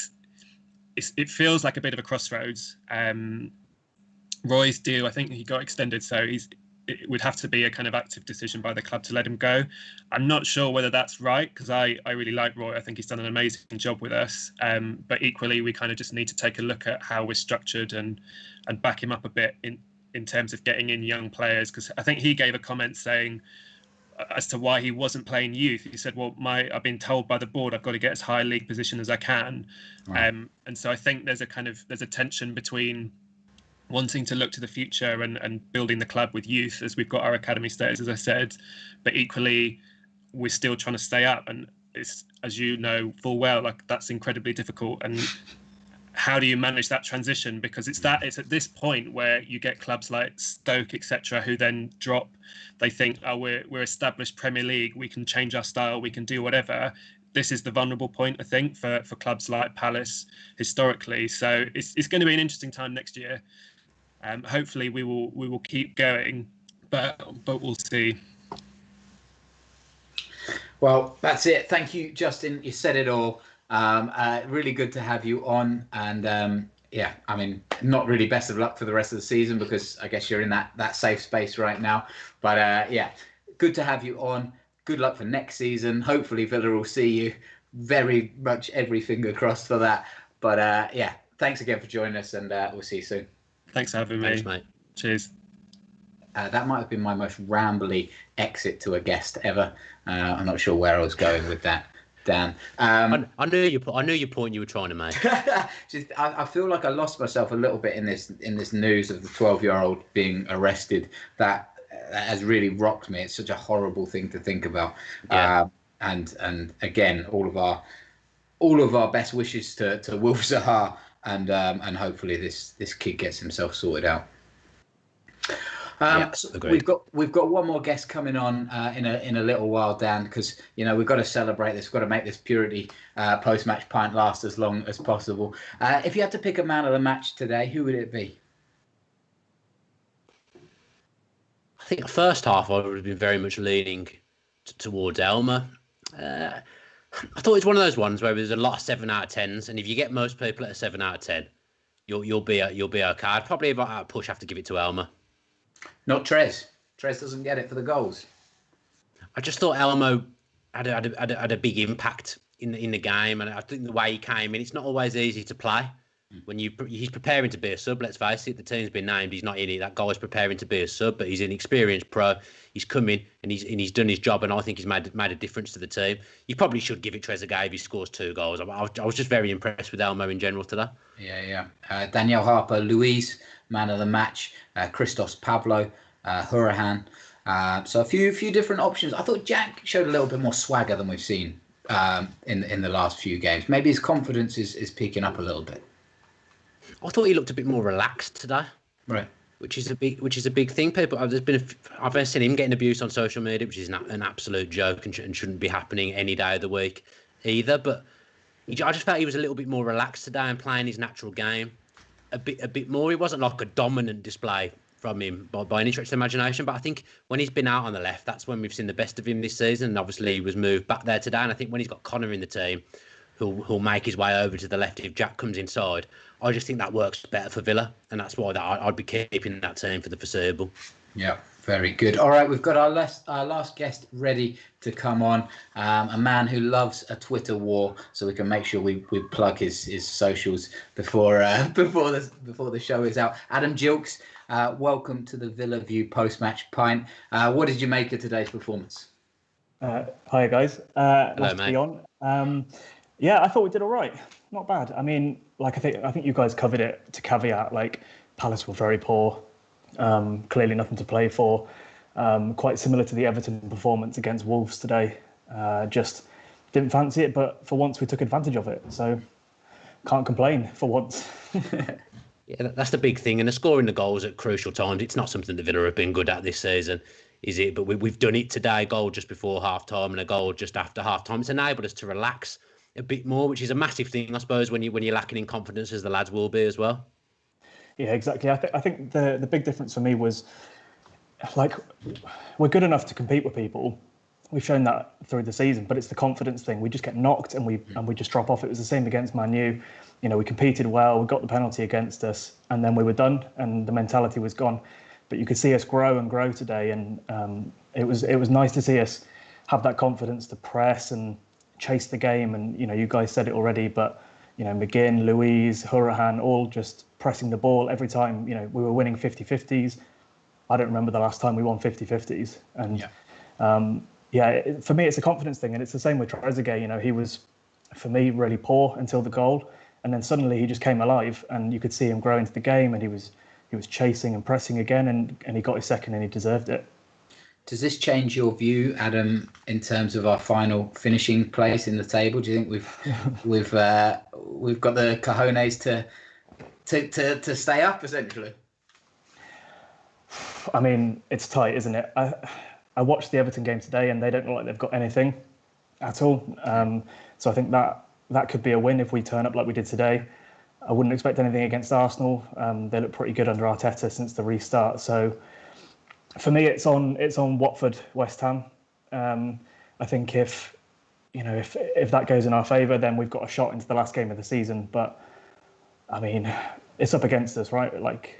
feels like a bit of a crossroads. Roy's deal, I think he got extended, so it would have to be a kind of active decision by the club to let him go. I'm not sure whether that's right, because I really like Roy. I think he's done an amazing job with us. But equally, we kind of just need to take a look at how we're structured and back him up a bit in terms of getting in young players. Because I think he gave a comment saying as to why he wasn't playing youth. He said, well, I've been told by the board I've got to get as high league position as I can. Right. And so I think there's a tension between wanting to look to the future and building the club with youth, as we've got our academy status, as I said, but equally we're still trying to stay up, and it's, as you know full well, like that's incredibly difficult. And how do you manage that transition? Because it's at this point where you get clubs like Stoke, etc., who then drop. They think, oh, we're established Premier League, we can change our style, we can do whatever. This is the vulnerable point, I think, for clubs like Palace historically. So it's going to be an interesting time next year. Hopefully we will keep going, but we'll see. Well, that's it. Thank you, Justin. You said it all. Really good to have you on, and I mean, not really best of luck for the rest of the season, because I guess you're in that safe space right now. But good to have you on. Good luck for next season. Hopefully Villa will see you. Very much every finger crossed for that. But thanks again for joining us, and we'll see you soon. Thanks for having me. Thanks, mate. Cheers. That might have been my most rambly exit to a guest ever. I'm not sure where I was going with that, Dan. I knew your point you were trying to make. I feel like I lost myself a little bit in this news of the 12-year-old being arrested. That has really rocked me. It's such a horrible thing to think about. Yeah. And again, all of our best wishes to Wilf Zaha. And hopefully this kid gets himself sorted out. We've got one more guest coming on in a little while, Dan, because we've got to celebrate this. We've got to make this purity post-match pint last as long as possible. If you had to pick a man of the match today, who would it be? I think the first half I would have been very much leaning towards Elmer. I thought it's one of those ones where there's a lot of 7 out of 10s, and if you get most people at a 7 out of 10, you'll be okay. I'd probably, if I push, have to give it to Elmer. Not Trez. Trez doesn't get it for the goals. I just thought Elmo had a big impact in the game, and I think the way he came in, it's not always easy to play he's preparing to be a sub. Let's face it, the team's been named. He's not in it. That guy's preparing to be a sub, but he's an experienced pro. He's come in and he's done his job, and I think he's made a difference to the team. You probably should give it Trezeguet if he scores 2 goals. I was just very impressed with Elmo in general today. Yeah. Danielle Harper, Luiz, man of the match. Christos Pavlo, Hurahan. So a few different options. I thought Jack showed a little bit more swagger than we've seen in the last few games. Maybe his confidence is peaking up a little bit. I thought he looked a bit more relaxed today, right? Which is a big thing. People, I've seen him getting abused on social media, which is an absolute joke and shouldn't be happening any day of the week either. But I just felt he was a little bit more relaxed today and playing his natural game a bit more. It wasn't like a dominant display from him by any stretch of the imagination, but I think when he's been out on the left, that's when we've seen the best of him this season. And obviously he was moved back there today, and I think when he's got Connor in the team, who'll make his way over to the left if Jack comes inside, I just think that works better for Villa, and that's why I'd be keeping that team for the foreseeable. Yeah, very good. All right, we've got our last guest ready to come on, a man who loves a Twitter war, so we can make sure we plug his socials before the show is out. Adam Jukes, welcome to the Villa View post-match pint. What did you make of today's performance? Hi guys. Hello, nice mate. to be on. Yeah, I thought we did all right. Not bad. I mean, I think you guys covered it to caveat. Like, Palace were very poor. Clearly nothing to play for. Quite similar to the Everton performance against Wolves today. Just didn't fancy it, but for once we took advantage of it. So can't complain for once. Yeah, that's the big thing. And the scoring the goals at crucial times, it's not something that Villa have been good at this season, is it? But we've done it today. Goal just before half-time and a goal just after half-time. It's enabled us to relax a bit more, which is a massive thing, I suppose, when you're lacking in confidence, as the lads will be as well. Yeah, exactly. I think the big difference for me was, like, we're good enough to compete with people. We've shown that through the season, but it's the confidence thing. We just get knocked and we just drop off. It was the same against Man U. You know, we competed well, we got the penalty against us, and then we were done, and the mentality was gone. But you could see us grow and grow today, and it was nice to see us have that confidence to press and chase the game. And you guys said it already, but McGinn, Luiz, Hurahan, all just pressing the ball every time. We were winning 50-50s. I don't remember the last time we won 50-50s. And for me, it's a confidence thing, and it's the same with Trezeguet. He was, for me, really poor until the goal, and then suddenly he just came alive, and you could see him grow into the game, and he was chasing and pressing again, and he got his second, and he deserved it. Does this change your view, Adam, in terms of our final finishing place in the table? Do you think we've got the cojones to stay up, essentially? I mean, it's tight, isn't it? I watched the Everton game today, and they don't look like they've got anything at all. So I think that could be a win if we turn up like we did today. I wouldn't expect anything against Arsenal. They look pretty good under Arteta since the restart. So for me, it's on Watford, West Ham. I think if that goes in our favour, then we've got a shot into the last game of the season. But I mean, it's up against us, right?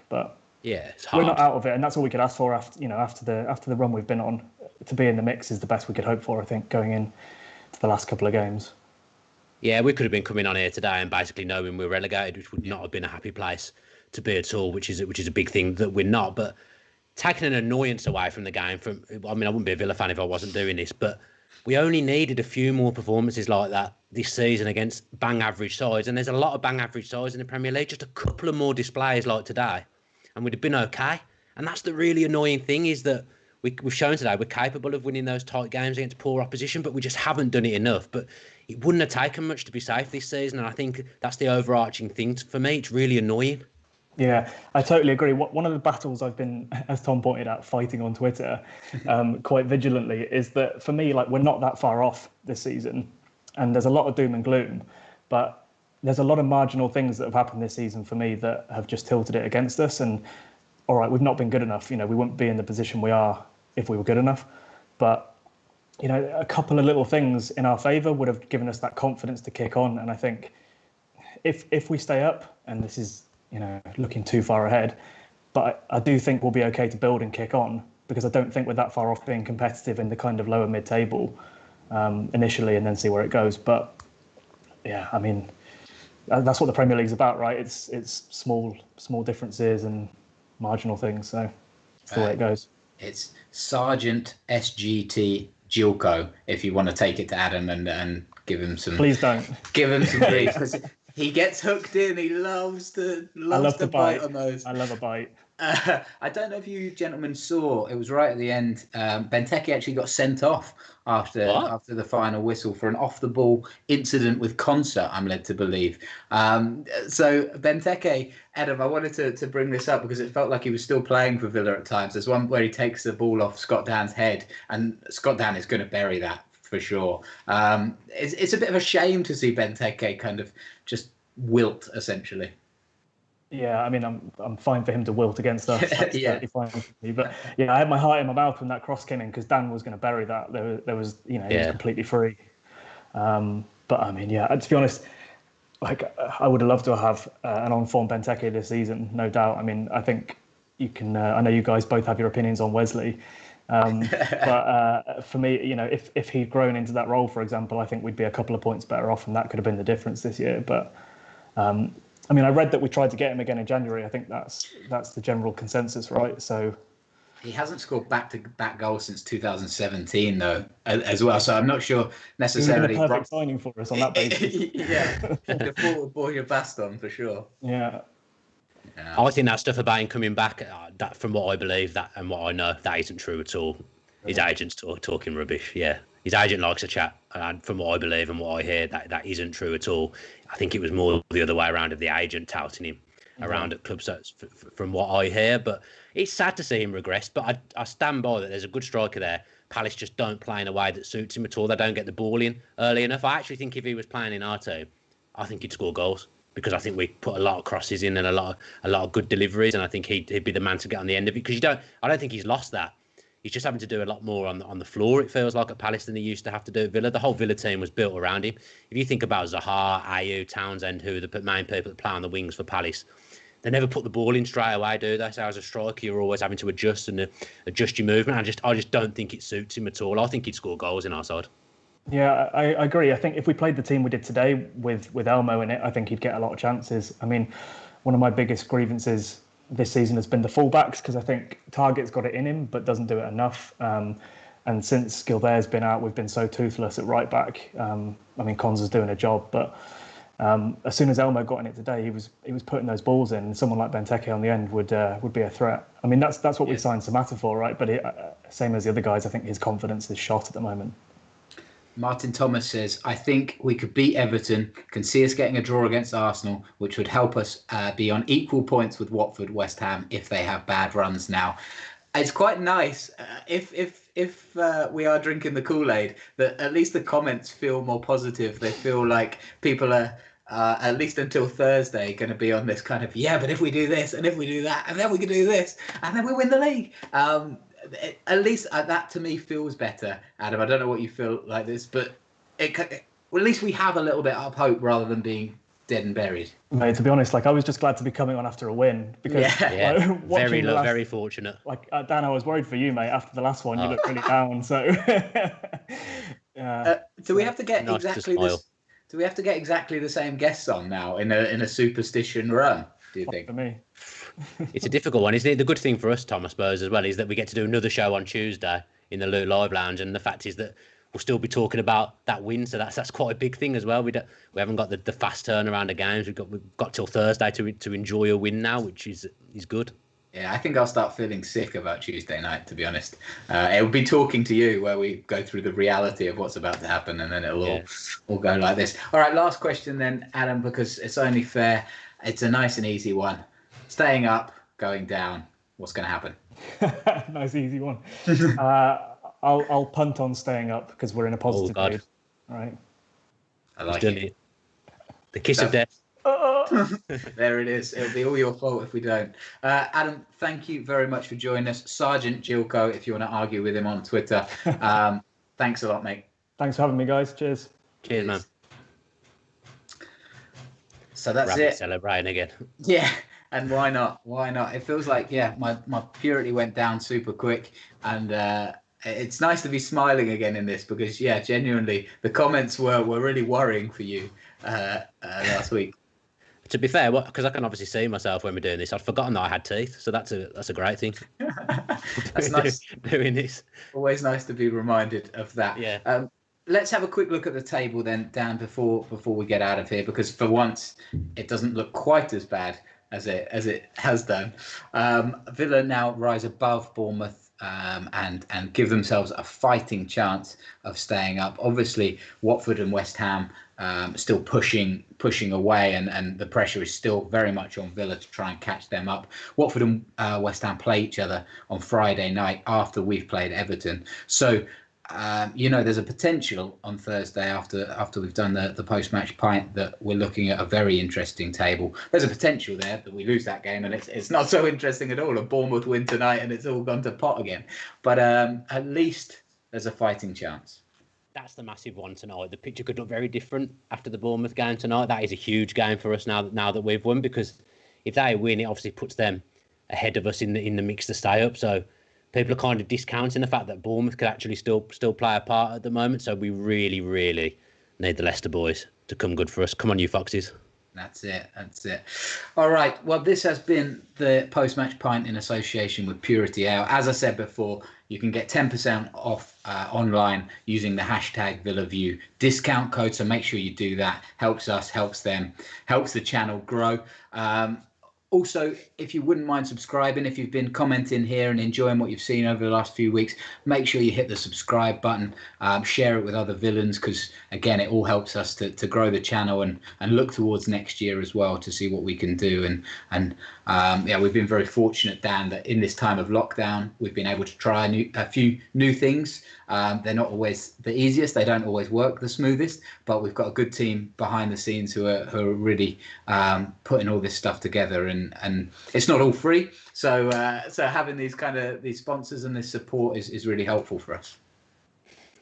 But yeah, it's hard. We're not out of it, and that's all we could ask for after the run we've been on. To be in the mix is the best we could hope for, I think, going in to the last couple of games. Yeah, we could have been coming on here today and basically knowing we're relegated, which would not have been a happy place to be at all, which is a big thing that we're not. But taking an annoyance away from the game, I wouldn't be a Villa fan if I wasn't doing this, but we only needed a few more performances like that this season against bang average sides, and there's a lot of bang average sides in the Premier League. Just a couple of more displays like today, and we'd have been okay. And that's the really annoying thing, is that we've shown today we're capable of winning those tight games against poor opposition, but we just haven't done it enough. But it wouldn't have taken much to be safe this season, and I think that's the overarching thing for me. It's really annoying. Yeah, I totally agree. One of the battles I've been, as Tom pointed out, fighting on Twitter quite vigilantly is that, for me, we're not that far off this season, and there's a lot of doom and gloom, but there's a lot of marginal things that have happened this season for me that have just tilted it against us. And all right, we've not been good enough. We wouldn't be in the position we are if we were good enough. But a couple of little things in our favour would have given us that confidence to kick on. And I think if we stay up, and this is looking too far ahead, but I do think we'll be okay to build and kick on, because I don't think we're that far off being competitive in the kind of lower mid-table initially, and then see where it goes. But yeah, I mean, that's what the Premier League's about, right? It's small differences and marginal things. So it's the way it goes. It's Sergeant SGT Gilco, if you want to take it to Adam and give him some. Please don't. Give him some grief, because he gets hooked in. He loves to bite on those. I love a bite. I don't know if you gentlemen saw, it was right at the end. Benteke actually got sent off after the final whistle for an off-the-ball incident with Concert, I'm led to believe. So Benteke, Adam, I wanted to bring this up because it felt like he was still playing for Villa at times. There's one where he takes the ball off Scott Dan's head, and Scott Dan is going to bury that for sure. It's a bit of a shame to see Benteke kind of just wilt, essentially. Yeah, I mean, I'm fine for him to wilt against us. That's Yeah. totally fine for me. But yeah, I had my heart in my mouth when that cross came in because Dan was going to bury that. There was, he was completely free. But I mean, yeah, to be honest, like I would have loved to have an on-form Benteke this season, no doubt. I mean, I think you can. I know you guys both have your opinions on Wesley, but for me, if he'd grown into that role, for example, I think we'd be a couple of points better off, and that could have been the difference this year. But I mean, I read that we tried to get him again in January. I think that's the general consensus, right? So he hasn't scored back-to-back goals since 2017, though, as well. So I'm not sure necessarily. He was a perfect signing for us on that basis. Yeah, the forward boy of Aston for sure. Yeah. I think that stuff about him coming back, that from what I believe that and what I know, that isn't true at all. His agent's talking rubbish. Yeah, his agent likes a chat, and from what I believe and what I hear, that isn't true at all. I think it was more the other way around of the agent touting him around at clubs, from what I hear. But it's sad to see him regress. But I stand by that. There's a good striker there. Palace just don't play in a way that suits him at all. They don't get the ball in early enough. I actually think if he was playing in our team, I think he'd score goals, because I think we put a lot of crosses in and a lot of good deliveries, and I think he'd be the man to get on the end of it. Because I don't think he's lost that. He's just having to do a lot more on the floor, it feels like, at Palace than he used to have to do at Villa. The whole Villa team was built around him. If you think about Zaha, Ayew, Townsend, who are the main people that play on the wings for Palace, they never put the ball in straight away, do they? So as a striker, you're always having to adjust your movement. I just don't think it suits him at all. I think he'd score goals in our side. Yeah, I agree. I think if we played the team we did today with Elmo in it, I think he'd get a lot of chances. I mean, one of my biggest grievances this season has been the fullbacks, because I think Target's got it in him but doesn't do it enough. And since Gilbert's been out, we've been so toothless at right back. I mean, Cons is doing a job, but as soon as Elmo got in it today, he was putting those balls in. And someone like Benteke on the end would be a threat. I mean, that's what we signed Samatta for, right? But same as the other guys, I think his confidence is shot at the moment. Martin Thomas says, I think we could beat Everton, can see us getting a draw against Arsenal, which would help us be on equal points with Watford, West Ham, if they have bad runs now. It's quite nice if we are drinking the Kool-Aid, that at least the comments feel more positive. They feel like people are, at least until Thursday, going to be on this kind of, but if we do this and if we do that and then we can do this and then we win the league. At least that to me feels better, Adam. I don't know what you feel like this, but at least we have a little bit of hope rather than being dead and buried. Mate, to be honest, I was just glad to be coming on after a win, because very fortunate. Dan, I was worried for you, mate. After the last one, you looked really down. So, do we have to get nice exactly this? Do we have to get exactly the same guests on now in a superstition run? Do you think? For me. It's a difficult one, isn't it? The good thing for us, Tom, I suppose, as well, is that we get to do another show on Tuesday in the Loot Live Lounge, and the fact is that we'll still be talking about that win, so that's quite a big thing as well. We haven't got the fast turnaround of games. We've got till Thursday to enjoy a win now, which is good. Yeah, I think I'll start feeling sick about Tuesday night, to be honest. It'll be talking to you where we go through the reality of what's about to happen, and then it'll all go like this. All right, last question then, Adam, because it's only fair. It's a nice and easy one. Staying up, going down. What's going to happen? Nice, easy one. I'll punt on staying up because we're in a positive mood. All right. I like it. The kiss of death. There it is. It'll be all your fault if we don't. Adam, thank you very much for joining us. Sergeant Gilco, if you want to argue with him on Twitter. Thanks a lot, mate. Thanks for having me, guys. Cheers. Cheers, man. So that's it. Celebrating again. Yeah. And why not? Why not? It feels like, my purity went down super quick. And it's nice to be smiling again in this because, genuinely, the comments were really worrying for you last week. To be fair, because I can obviously see myself when we're doing this, I'd forgotten that I had teeth, so that's a great thing. That's nice. Doing this. Always nice to be reminded of that. Yeah. Let's have a quick look at the table then, Dan, before we get out of here, because for once it doesn't look quite as bad as it has done. Villa now rise above Bournemouth and give themselves a fighting chance of staying up. Obviously, Watford and West Ham still pushing away, and the pressure is still very much on Villa to try and catch them up. Watford and West Ham play each other on Friday night after we've played Everton. So, there's a potential on Thursday after we've done the post-match pint that we're looking at a very interesting table. There's a potential there that we lose that game and it's not so interesting at all. And Bournemouth win tonight and it's all gone to pot again. But at least there's a fighting chance. That's the massive one tonight. The picture could look very different after the Bournemouth game tonight. That is a huge game for us now that we've won, because if they win, it obviously puts them ahead of us in the mix to stay up. So people are kind of discounting the fact that Bournemouth could actually still play a part at the moment. So we really, really need the Leicester boys to come good for us. Come on, you Foxes. That's it. All right. Well, this has been the post-match pint in association with Purity Ale. As I said before, you can get 10% off online using the hashtag VillaView discount code. So make sure you do that. Helps us, helps them, helps the channel grow. Also, if you wouldn't mind subscribing, if you've been commenting here and enjoying what you've seen over the last few weeks, make sure you hit the subscribe button, share it with other villains, because, again, it all helps us to grow the channel and look towards next year as well to see what we can do. And we've been very fortunate, Dan, that in this time of lockdown, we've been able to try a few new things. They're not always the easiest. They don't always work the smoothest, but we've got a good team behind the scenes who are really putting all this stuff together. And it's not all free. So having these sponsors and this support is really helpful for us.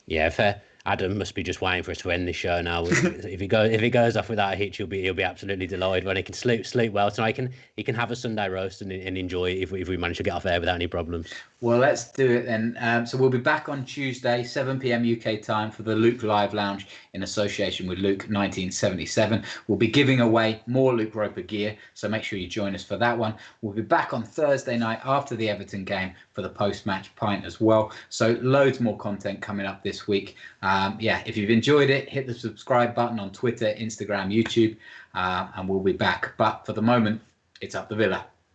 Yeah, fair. Adam must be just waiting for us to end this show now. If he goes off without a hitch, he'll be absolutely delighted when he can sleep well tonight. He can have a Sunday roast and enjoy it if we manage to get off air without any problems. Well, let's do it then. So we'll be back on Tuesday, 7 p.m. UK time for the Luke Live Lounge in association with Luke 1977. We'll be giving away more Luke Roper gear, so make sure you join us for that one. We'll be back on Thursday night after the Everton game for the post-match pint as well. So loads more content coming up this week. If you've enjoyed it, hit the subscribe button on Twitter, Instagram, YouTube, and we'll be back. But for the moment, it's up the Villa.